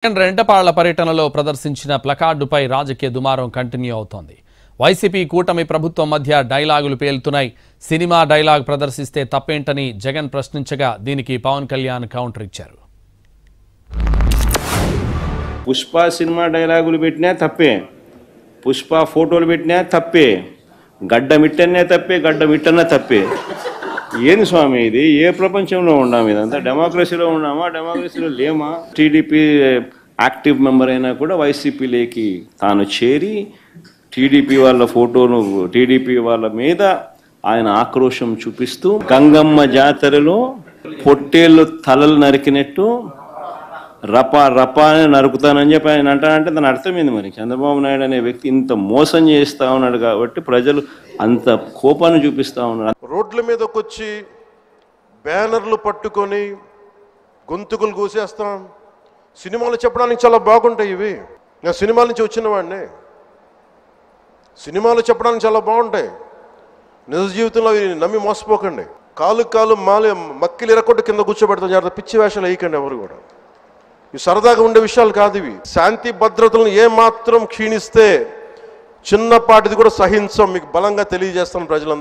రెంటపాళ్ల పర్యటనలో ప్రదర్శించిన ప్లకార్డుపై రాజకీయ దుమారం కంటిన్యూ అవుతోంది. వైసీపీ కూటమి ప్రభుత్వం మధ్య డైలాగులు పేలుతున్నాయి. సినిమా డైలాగ్ ప్రదర్శిస్తే తప్పేంటని జగన్ ప్రశ్నించగా దీనికి పవన్ కళ్యాణ్ కౌంటర్ ఇచ్చారు. పుష్ప సినిమా డైలాగులు పెట్టినా తప్పే, పుష్ప ఫోటోలు పెట్టినా తప్పే, గడ్డ మిట్టనే తప్పే, గడ్డ మిట్టనే తప్పే. ఏంది స్వామి ఇది? ఏ ప్రపంచంలో ఉన్నాము? ఇదంతా డెమోక్రసీలో ఉన్నామా? డెమోక్రసీలో లేమా? టీడీపీ యాక్టివ్ మెంబర్ అయినా కూడా వైసీపీలోకి తాను చేరి టీడీపీ వాళ్ళ ఫోటోను, టీడీపీ వాళ్ళ మీద ఆయన ఆక్రోశం చూపిస్తూ గంగమ్మ జాతరలో పొట్టేళ్ళు తలలు నరికినట్టు రపా రపా అని నరుకుతానని చెప్పి ఆయన అంటానంటే దాని అర్థమైంది. మరి చంద్రబాబు నాయుడు అనే వ్యక్తి ఇంత మోసం చేస్తూ ఉన్నాడు కాబట్టి ప్రజలు అంత కోపాన్ని చూపిస్తూ ఉన్నారు. రోడ్ల మీదకి వచ్చి బ్యానర్లు పట్టుకొని గొంతుకులు కూసేస్తాం. సినిమాలు చెప్పడానికి చాలా బాగుంటాయి ఇవి. నేను సినిమాల నుంచి వచ్చిన వాడిని. సినిమాలు చెప్పడానికి చాలా బాగుంటాయి. నిజ జీవితంలో నమ్మి మోసపోకండి. కాలు మక్కిలు ఎరకొట్టు కింద కూర్చోబెడతాం. జాగ్రత్త, పిచ్చి వేషాలు వేయకండి ఎవరు కూడా. ఇవి సరదాగా ఉండే విషయాలు కాదు ఇవి. శాంతి భద్రతలను ఏమాత్రం క్షీణిస్తే చిన్నపాటిది కూడా సహించం. మీకు బలంగా తెలియజేస్తాను ప్రజలందరూ.